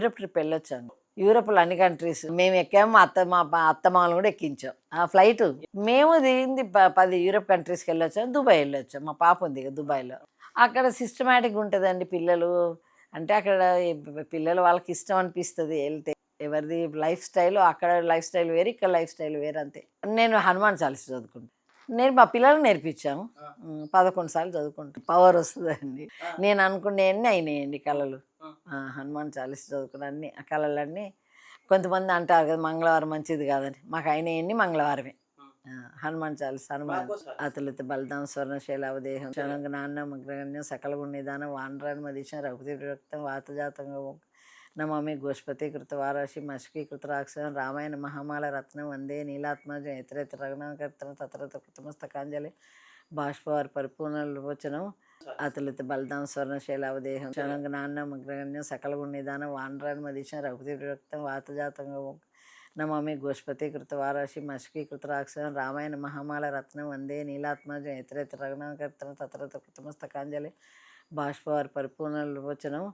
Europe trip వెళ్ళొచ్చాను. యూరోప్‌లో అన్ని కంట్రీస్ మేము ఎక్కాము. మా అత్తమామలు కూడా ఎక్కించాం. ఆ ఫ్లైటు మేము దిగింది 10 యూరోప్ కంట్రీస్‌కెళ్ళొచ్చాం. దుబాయ్ వెళ్ళొచ్చాం. మా పాప ఉంది ఇక దుబాయ్‌లో. అక్కడ సిస్టమాటిక్‌గా ఉంటదండి పిల్లలు. అంటే అక్కడ పిల్లలు వాళ్ళకి ఇష్టం అనిపిస్తది ఎళ్తే. ఎవరిది లైఫ్ స్టైల్ అక్కడ లైఫ్ స్టైల్ వేరు. ఇక్కడ లైఫ్ స్టైల్ వేరు అంతే. నేను హనుమాన్ చాలీసా చదువుకుంటా. నేను మా పిల్లలకి నేర్పించాము. 11 సార్లు చదువుకుంటా. పవర్ వస్తదండి. నేను అనుకునేయన్నీ అయినాయండి కలలు. హనుమాన్ చాలీసా చదువుకున్న అన్ని ఆ కలలన్నీ కొంతమంది అంటారు కదా మంగళవారం మంచిది కాదని. మాకు అయినయన్నీ మంగళవారమే. హనుమాన్ చాలీసా హనుమాన్ అతులిత బలదాం స్వర్ణశైలావదేహం క్షణజ్ఞానం అగ్రగణ్యం సకల గుణనిదానం వానరాని మదీశం రఘుపతి విరక్తం వాతజాతంగా నమామి గోష్పతి కృత వారాషి మష్కీకృత రాక్షసం రామాయణ మహామాల రత్నం వందే నీలాత్మజం ఇతరేతర రఘునాకర్తన తత్రత కృతమస్తకాంజలి బాష్పవారి పరిపూర్ణ విమోచనం అతులిత బలదాం స్వర్ణశైలావదేహం క్షణజ్ఞానం అగ్రగణ్యం సకల గుణనిదానం వానరాని మదీశం రఘుపతి విరక్తం వాతజాతంగా నమామి గోష్పతి కృత వారాషి మష్కీకృత రాక్షసం రామాయణ మహామాల రత్నం వందే నీలాత్మజం ఇతరేతర రఘునాకర్తన తత్రత కృతమస్తకాంజలి బాష్పవారి పరిపూర్ణ విమోచనం